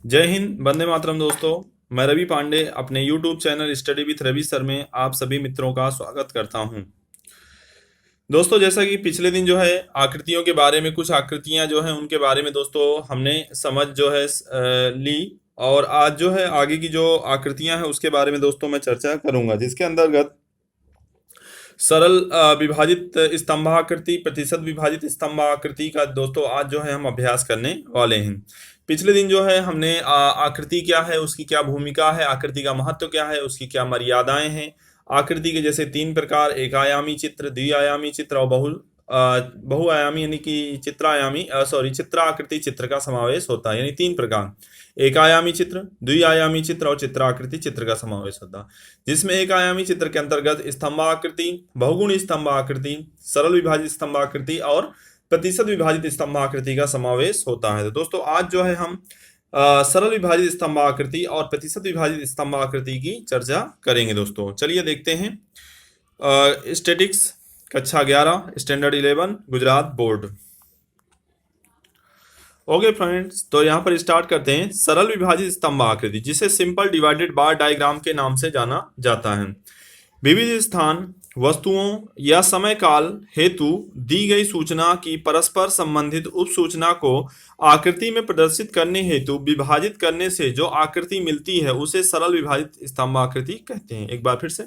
जय हिंद, वंदे मातरम दोस्तों। मैं रवि पांडे अपने YouTube channel study with Ravi sir में आप सभी मित्रों का स्वागत करता हूं। दोस्तों, जैसा कि पिछले दिन जो है आकृतियों के बारे में कुछ आकृतियां जो हैं उनके बारे में दोस्तों हमने समझ जो है ली। और आज जो है आगे की जो आकृतियां हैं उसके बारे में दोस्तों मैं चर्चा करूंगा, जिसके अंतर्गत सरल विभाजित स्तंभाकृति, प्रतिशत विभाजित स्तंभाकृति का दोस्तों आज जो है हम अभ्यास करने वाले हैं। पिछले दिन जो है हमने आकृति क्या है, उसकी क्या भूमिका है, आकृति का महत्व क्या है, उसकी क्या मर्यादाएं हैं। आकृति के जैसे तीन प्रकार, एक आयामी चित्र, द्विआयामी चित्र और बहुआयामी यानी कि चित्राकृति चित्र का समावेश होता है। यानी तीन प्रकार, एक आयामी चित्र, द्विआयामी चित्र और चित्राकृति चित्र का समावेश होता है। जिसमें एक आयामी चित्र के अंतर्गत स्तंभाकृति, बहुगुणी स्तंभाकृति, सरल विभाजित स्तंभाकृति और प्रतिशत विभाजित स्तंभाकृति का समावेश होता है। तो दोस्तों आज जो है हम सरल विभाजित स्तंभाकृति और प्रतिशत विभाजित स्तंभाकृति की चर्चा करेंगे। दोस्तों चलिए देखते हैं। स्टैटिक्स कक्षा 11 standard 11 Gujarat board. Okay friends, तो यहाँ पर स्टार्ट करते हैं। सरल विभाजित स्तंभाकृति, जिसे सिंपल डिवाइडेड बार डायग्राम के नाम से जाना जाता है, विविध स्थान, वस्तुओं या समय काल हेतु दी गई सूचना की परस्पर संबंधित उप सूचना को आकृति में प्रदर्शित करने हेतु विभाजित करने से जो आकृति मिलती है उसे सरल विभाजित स्तंभाकृति कहते हैं। एक बार फिर से,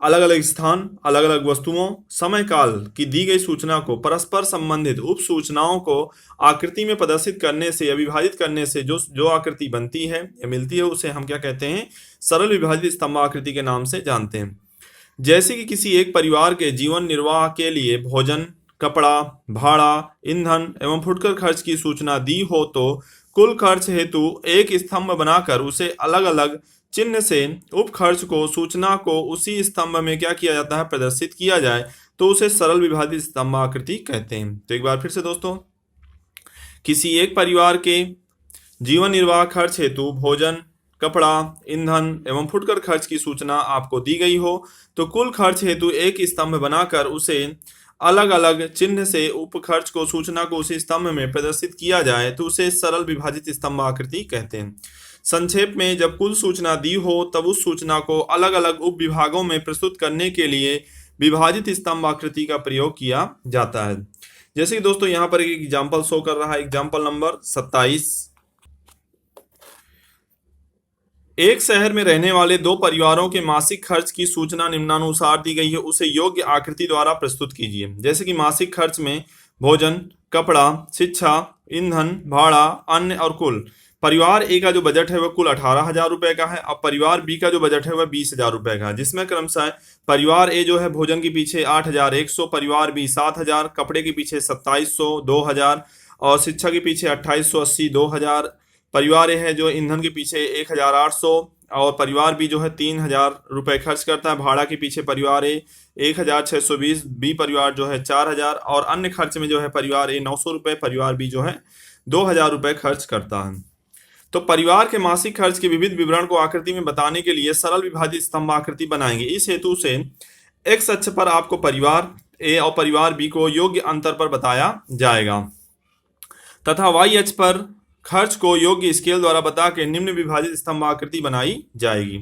अलग अलग स्थान, अलग अलग वस्तुओं, समय काल की दी गई सूचना को परस्पर संबंधित उप सूचनाओं को आकृति में प्रदर्शित करने से या विभाजित करने से जो जो आकृति बनती है या मिलती है उसे हम क्या कहते हैं, सरल विभाजित स्तंभाकृति के नाम से जानते हैं। जैसे कि किसी एक परिवार के जीवन निर्वाह के लिए भोजन, कपड़ा, भाड़ा, ईंधन एवं फुटकर खर्च की सूचना दी हो तो कुल खर्च हेतु एक स्तंभ बनाकर उसे अलग अलग चिन्ह से उप खर्च को सूचना को उसी स्तंभ में क्या किया जाता है, प्रदर्शित किया जाए तो उसे सरल विभाजित स्तंभाकृति कहते हैं। तो एक बार फिर से दोस्तों, किसी एक परिवार के जीवन निर्वाह खर्च हेतु भोजन, कपड़ा, ईंधन एवं फुटकर खर्च की सूचना आपको दी गई हो तो कुल खर्च हेतु एक स्तंभ बनाकर उसे अलग अलग चिन्ह से उप खर्च को सूचना को उसी स्तंभ में प्रदर्शित किया जाए तो उसे सरल विभाजित स्तंभाकृति कहते हैं। संक्षेप में, जब कुल सूचना दी हो तब उस सूचना को अलग अलग उप विभागों में प्रस्तुत करने के लिए विभाजित स्तंभाकृति का प्रयोग किया जाता है। जैसे कि दोस्तों यहाँ पर एक एग्जाम्पल शो कर रहा है, एग्जाम्पल नंबर 27। एक शहर में रहने वाले दो परिवारों के मासिक खर्च की सूचना निम्नानुसार दी गई है, उसे योग्य आकृति द्वारा प्रस्तुत कीजिए। जैसे कि मासिक खर्च में भोजन, कपड़ा, शिक्षा, ईंधन, भाड़ा, अन्न और कुल। परिवार ए का जो बजट है वह कुल 18,000 रुपए का है। अब परिवार बी का जो बजट है वह 20,000 रुपए का है, जिसमें क्रमशः परिवार ए जो है भोजन के पीछे 8,100, परिवार बी 7,000, कपड़े के पीछे 2,700, 2,000 और शिक्षा के पीछे 2,880, 2,000। परिवार ए है जो ईंधन के पीछे 1,800 और परिवार बी जो है 3,000 रुपए खर्च करता है। भाड़ा के पीछे परिवार ए 1,620, बी परिवार जो है 4,000 और अन्य खर्च में जो है परिवार ए 900 रुपए, परिवार बी जो है 2,000 रुपए खर्च करता है। तो परिवार के मासिक खर्च के विविध विवरण को आकृति में बताने के लिए सरल विभाजित स्तंभाकृति बनाएंगे। इस हेतु से एक्स अक्ष पर आपको परिवार ए और परिवार बी को योग्य अंतर पर बताया जाएगा तथा वाई अक्ष पर खर्च को योग्य स्केल द्वारा बता के निम्न विभाजित स्तंभाकृति बनाई जाएगी।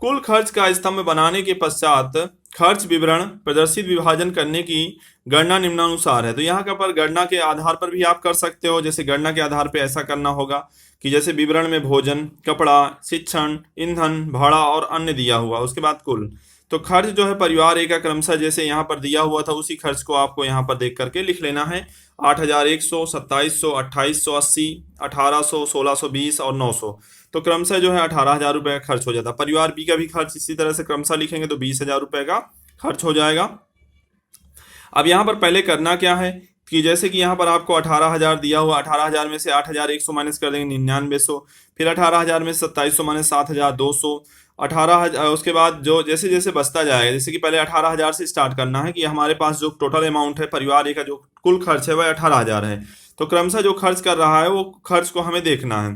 कुल खर्च का स्तंभ बनाने के पश्चात खर्च विवरण प्रदर्शित विभाजन करने की गणना निम्नानुसार है। तो यहाँ का पर गणना के आधार पर भी आप कर सकते हो। जैसे गणना के आधार पर ऐसा करना होगा कि जैसे विवरण में भोजन, कपड़ा, शिक्षण, ईंधन, भाड़ा और अन्य दिया हुआ, उसके बाद कुल। तो खर्च जो है परिवार ए का क्रमशः जैसे यहाँ पर दिया हुआ था उसी खर्च को आपको यहाँ पर देख करके लिख लेना है। 8,100, 2,700, 2,880, 1,800, 1,620 और 900। तो क्रमशः जो है 18,000 रुपये का खर्च हो जाता है। परिवार बी का भी खर्च इसी तरह से क्रमशः लिखेंगे तो 20,000 रुपये का खर्च हो जाएगा। अब यहाँ पर पहले करना क्या है कि जैसे कि यहाँ पर आपको 18,000 दिया हुआ, 18,000 में से 8,100 माइनस कर देंगे 9900, फिर 18,000 में से 2,700 माइनस 7,200, 18,000। उसके बाद जो जैसे जैसे बचता जाएगा, जैसे कि पहले 18,000 से स्टार्ट करना है कि हमारे पास जो टोटल अमाउंट है परिवार ए का जो कुल खर्च है वह 18,000 है। तो क्रमशः जो खर्च कर रहा है वो खर्च को हमें देखना है।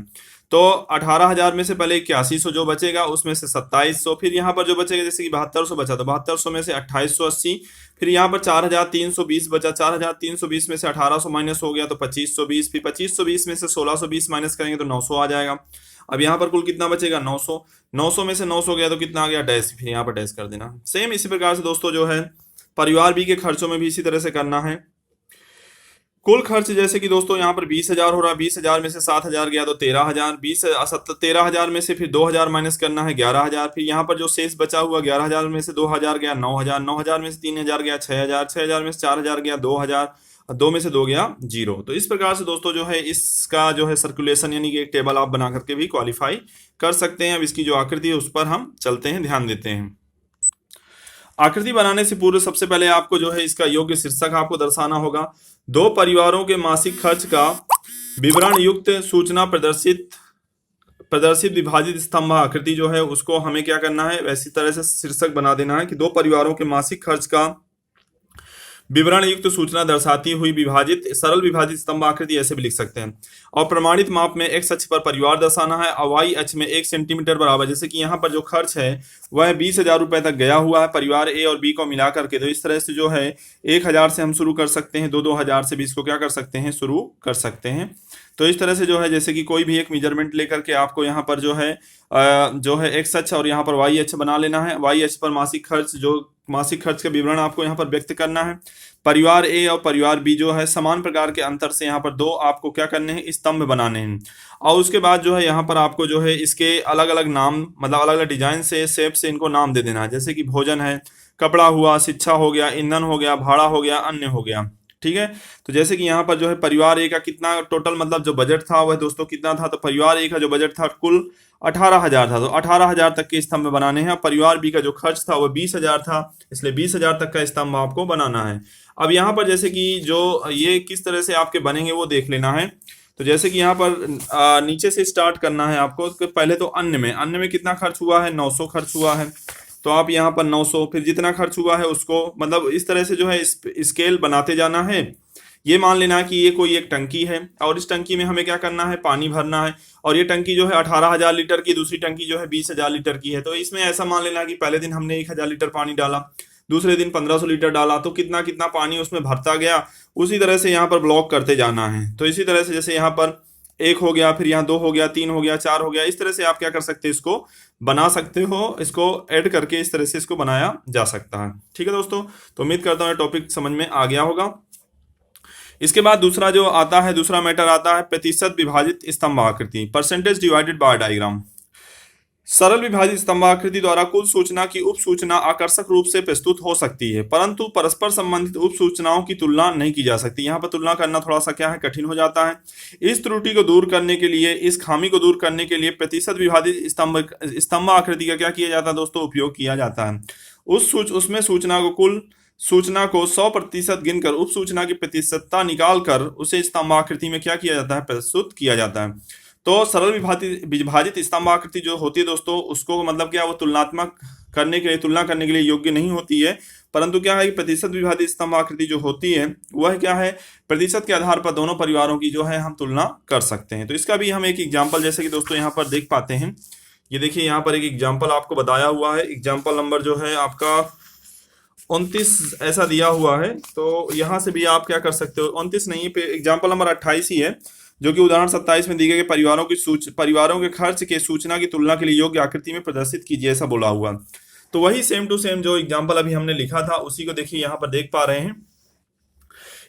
तो 18,000 में से पहले 8100 जो बचेगा उसमें से 2700, फिर यहाँ पर जो बचेगा जैसे कि 7200 बचा तो 7200 में से 2880, फिर यहाँ पर 4320 बचा, 4320 में से 1800 माइनस हो गया तो 2520, फिर 2520 में से 1620 माइनस करेंगे तो 900 आ जाएगा। अब यहाँ पर कुल कितना बचेगा 900, 900 में से 900 गया तो कितना आ गया डैश, फिर यहाँ पर डैश कर देना। सेम इसी प्रकार से दोस्तों जो है परिवार बी के खर्चों में भी इसी तरह से करना है। कुल खर्च जैसे कि दोस्तों यहाँ पर 20,000 हो रहा है, 20,000 में से 7,000 गया तो 13,000, 13,000 में से फिर 2,000 माइनस करना है 11,000, फिर यहाँ पर जो शेष बचा हुआ 11,000 में से 2,000 गया 9,000, 9,000 में से 3,000 गया 6,000, 6,000 में से 4,000 गया 2,000, 2 में से 2 गया 0। तो इस प्रकार से दोस्तों जो है इसका जो है सर्कुलेशन यानी कि एक टेबल आप बना करके भी क्वालिफाई कर सकते हैं। अब इसकी जो आकृति है उस पर हम चलते हैं, ध्यान देते हैं। आकृति बनाने से पूर्व सबसे पहले आपको जो है इसका योग्य शीर्षक आपको दर्शाना होगा। दो परिवारों के मासिक खर्च का विवरण युक्त सूचना प्रदर्शित विभाजित स्तंभ आकृति जो है उसको हमें क्या करना है, वैसी तरह से शीर्षक बना देना है कि दो परिवारों के मासिक खर्च का विवरण युक्त सूचना दर्शाती हुई विभाजित सरल विभाजित स्तंभ आकृति ऐसे भी लिख सकते हैं। और प्रमाणित माप में एक्स अक्ष पर परिवार दर्शाना है और वाई अक्ष में 1 सेंटीमीटर बराबर। जैसे कि यहाँ पर जो खर्च है वह 20,000 रुपए तक गया हुआ है परिवार ए और बी को मिला करके। तो इस तरह से जो है 1,000 से हम शुरू कर सकते हैं, 2,000 से भी इसको क्या कर सकते हैं, शुरू कर सकते हैं। तो इस तरह से जो है जैसे कि कोई भी एक मेजरमेंट लेकर के आपको यहाँ पर जो है एक्स अक्ष और यहाँ पर वाई अक्ष बना लेना है। वाई अक्ष पर मासिक खर्च का विवरण आपको यहाँ पर व्यक्त करना है। परिवार ए और परिवार बी जो है समान प्रकार के अंतर से यहाँ पर दो आपको क्या करने हैं, स्तंभ बनाने हैं। और उसके बाद जो है यहाँ पर आपको जो है इसके अलग अलग नाम, मतलब अलग अलग डिजाइन से, शेप से इनको नाम दे देना है। जैसे कि भोजन है, कपड़ा हुआ, शिक्षा हो गया, ईंधन हो गया, भाड़ा हो गया, अन्य हो गया। ठीक है, तो जैसे कि यहाँ पर जो है परिवार ए का कितना टोटल मतलब जो बजट था वह दोस्तों कितना था, तो परिवार ए का जो बजट था कुल 18,000 था, तो 18,000 तक के स्तंभ बनाने हैं। परिवार बी का जो खर्च था वह 20,000 था, इसलिए 20,000 तक का स्तंभ आपको बनाना है। अब यहाँ पर जैसे कि जो ये किस तरह से आपके बनेंगे वो देख लेना है। तो जैसे कि यहाँ पर नीचे से स्टार्ट करना है आपको। तो पहले तो अन्य में कितना खर्च हुआ है, 900 खर्च हुआ है। तो आप यहाँ पर 900, फिर जितना खर्च हुआ है उसको मतलब इस तरह से जो है स्केल बनाते जाना है। ये मान लेना कि ये कोई एक टंकी है और इस टंकी में हमें क्या करना है, पानी भरना है। और ये टंकी जो है 18,000 लीटर की, दूसरी टंकी जो है 20,000 लीटर की है। तो इसमें ऐसा मान लेना कि पहले दिन हमने 1,000 लीटर पानी डाला, दूसरे दिन 1,500 लीटर डाला, तो कितना कितना पानी उसमें भरता गया, उसी तरह से यहाँ पर ब्लॉक करते जाना है। तो इसी तरह से जैसे यहाँ पर 1 हो गया, फिर यहाँ 2 हो गया, 3 हो गया, 4 हो गया, इस तरह से आप क्या कर सकते हैं, इसको बना सकते हो, इसको ऐड करके इस तरह से इसको बनाया जा सकता है। ठीक है दोस्तों, तो उम्मीद करता हूँ टॉपिक समझ में आ गया होगा। इसके बाद दूसरा मैटर आता है प्रतिशत विभाजित स्तंभ आकृति, परसेंटेज डिवाइडेड बाय डायग्राम। सरल विभाजित स्तंभाकृति द्वारा कुल सूचना की उप सूचना आकर्षक रूप से प्रस्तुत हो सकती है, परंतु परस्पर संबंधित उप सूचनाओं की तुलना नहीं की जा सकती। यहाँ पर तुलना करना थोड़ा सा क्या है, कठिन हो जाता है। इस त्रुटि को दूर करने के लिए, इस खामी को दूर करने के लिए प्रतिशत विभाजित स्तंभ आकृति का क्या किया जाता है दोस्तों, उपयोग किया जाता है। उसमें सूचना को 100% गिनकर उप सूचना की प्रतिशतता निकाल कर उसे स्तंभ आकृति में क्या किया जाता है, प्रस्तुत किया जाता है। तो सरल विभाजित स्तंभ आकृति जो होती है दोस्तों, उसको मतलब क्या, वो तुलना करने के लिए योग्य नहीं होती है, परंतु क्या है कि प्रतिशत विभाजित स्तंभ आकृति जो होती है वह क्या है, प्रतिशत के आधार पर दोनों परिवारों की जो है हम तुलना कर सकते हैं। तो इसका भी हम एक एग्जाम्पल जैसे कि दोस्तों यहाँ पर देख पाते हैं। ये देखिए यहाँ पर एक एग्जाम्पल आपको बताया हुआ है। एग्जाम्पल नंबर जो है आपका 29 ऐसा दिया हुआ है। तो यहाँ से भी आप क्या कर सकते हो, 29 नहीं पे एग्जाम्पल नंबर 28 ही है, जो कि उदाहरण 27 में दी गई परिवारों के खर्च के सूचना की तुलना के लिए योग्य आकृति में प्रदर्शित कीजिए, ऐसा बोला हुआ। तो वही सेम टू सेम जो एग्जाम्पल अभी हमने लिखा था उसी को देखिए यहाँ पर देख पा रहे हैं।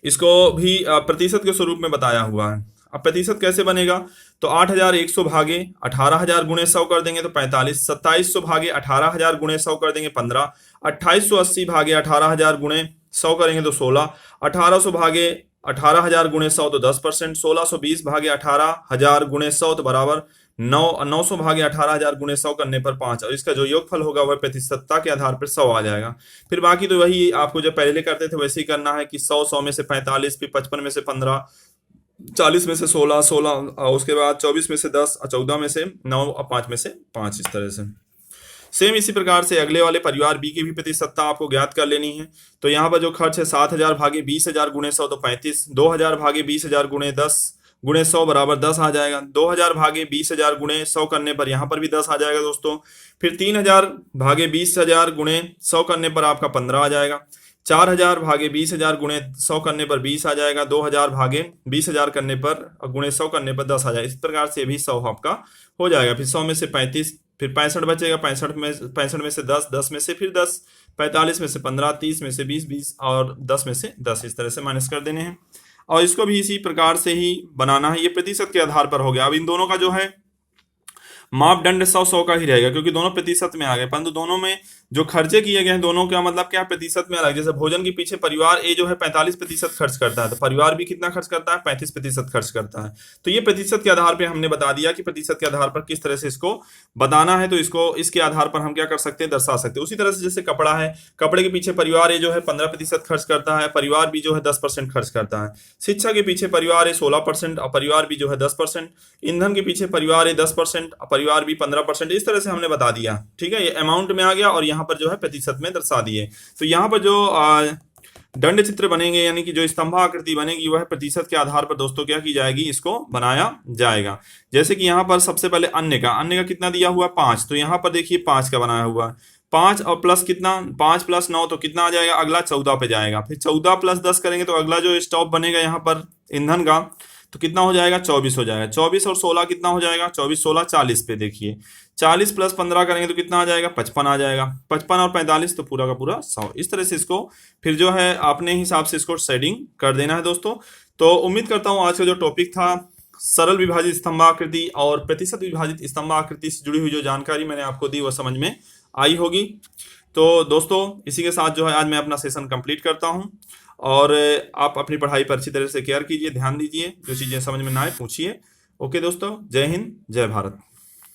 इसको भी प्रतिशत के स्वरूप में बताया हुआ है। अब प्रतिशत कैसे बनेगा, तो 8,100 भागे 18,000 गुणे 100 कर देंगे तो 45, 2700 भागे 18,000 गुणे 100 कर देंगे 15, 2880 भागे 18,000 गुणे 100 करेंगे तो 16, 1800 भागे 18,000 गुणे 100 तो 10%, 1620 भागे 18,000 गुणे 100 तो बराबर 900 भागे 18,000 गुणे 100 करने पर 5, और इसका जो योगफल होगा वह प्रतिशतता के आधार पर 100 आ जाएगा। फिर बाकी तो वही आपको जो पहले करते थे वैसे ही करना है कि 100 में से 45, फिर 55 में से 15, 40 में से 16, उसके बाद 24 में से 10, 14 में से 9 और 5 में से 5, इस तरह से। सेम इसी प्रकार से अगले वाले परिवार बी की भी प्रतिशतता आपको ज्ञात कर लेनी है। तो यहाँ पर जो खर्च है 7,000 भागे 20,000 गुणे 100 तो 35, 2,000 भागे 20,000 गुणे 10 गुणे 100 बराबर 10 आ जाएगा। 2000 भागे 20,000 गुणे 100 करने पर यहाँ पर भी 10 आ जाएगा दोस्तों। फिर 3000 भागे 20,000 गुणे 100 करने पर आपका 15 आ जाएगा। 4000 भागे 20,000 गुणे 100 करने पर 20 आ जाएगा। 2000 भागे 20,000 करने पर गुणे 100 करने पर 10 आ जाएगा। इस प्रकार से भी 100 आपका हो जाएगा। फिर 100 में से 35, फिर 65 बचेगा। 65 में से 10, 10 में से फिर 10, 45 में से 15, 30 में से 20, 20 और 10 में से 10, इस तरह से माइनस कर देने हैं। और इसको भी इसी प्रकार से ही बनाना है। ये प्रतिशत के आधार पर हो गया। अब इन दोनों का जो है मापदंड 100-100 का ही रहेगा, क्योंकि दोनों प्रतिशत में आ गए, परंतु दोनों में जो खर्चे किए गए हैं दोनों का मतलब क्या प्रतिशत में अलग। जैसे भोजन के पीछे परिवार ए जो है 45% खर्च करता है, तो परिवार भी कितना खर्च करता है, 35% खर्च करता है। तो ये प्रतिशत के आधार पर हमने बता दिया कि प्रतिशत के आधार पर किस तरह से इसको बताना है। तो इसको इसके आधार पर हम क्या कर सकते हैं, दर्शा सकते हैं। उसी तरह से जैसे कपड़ा है, कपड़े के पीछे परिवार ए जो है 15% खर्च करता है, परिवार भी जो है 10% खर्च करता है। शिक्षा के पीछे परिवार ए 16% और परिवार भी जो है 10%। ईंधन के पीछे परिवार ए 10% और परिवार भी 15%। इस तरह से हमने बता दिया, ठीक है। ये अमाउंट में आ गया और यहाँ पर जो है प्रतिशत में दर्शा दिए। तो यहाँ पर जो दंड चित्र बनेंगे, यानी कि जो स्तंभाकृति बनेगी, वह प्रतिशत के आधार पर दोस्तों क्या की जाएगी, इसको बनाया जाएगा। जैसे कि यहाँ पर सबसे पहले अन्य का कितना दिया हुआ 5, तो यहाँ पर देखिए 5 का बनाया हुआ 5 और प्लस कितना 5 + 9 तो कितना आ जाएगा, अगला 14 पे जाएगा। फिर 14 + 10 करेंगे तो अगला जो स्टॉप बनेगा यहाँ पर ईंधन का, तो कितना हो जाएगा 24 हो जाएगा। 24 और 16 कितना हो जाएगा, 24 16 40 पे देखिए। 40 + 15 करेंगे तो कितना आ जाएगा, 55 आ जाएगा। 55 और 45 तो पूरा का पूरा 100। इस तरह से इसको फिर जो है अपने हिसाब से इसको शेडिंग कर देना है दोस्तों। तो उम्मीद करता हूँ आज का जो टॉपिक था सरल विभाजित स्तंभाकृति और प्रतिशत विभाजित स्तंभाकृति से जुड़ी हुई जो जानकारी मैंने आपको दी वह समझ में आई होगी। तो दोस्तों इसी के साथ जो है आज मैं अपना सेशन कंप्लीट करता हूं। और आप अपनी पढ़ाई पर अच्छी तरह से केयर कीजिए, ध्यान दीजिए, जो चीज़ें समझ में ना आए पूछिए। ओके दोस्तों, जय हिंद, जय भारत।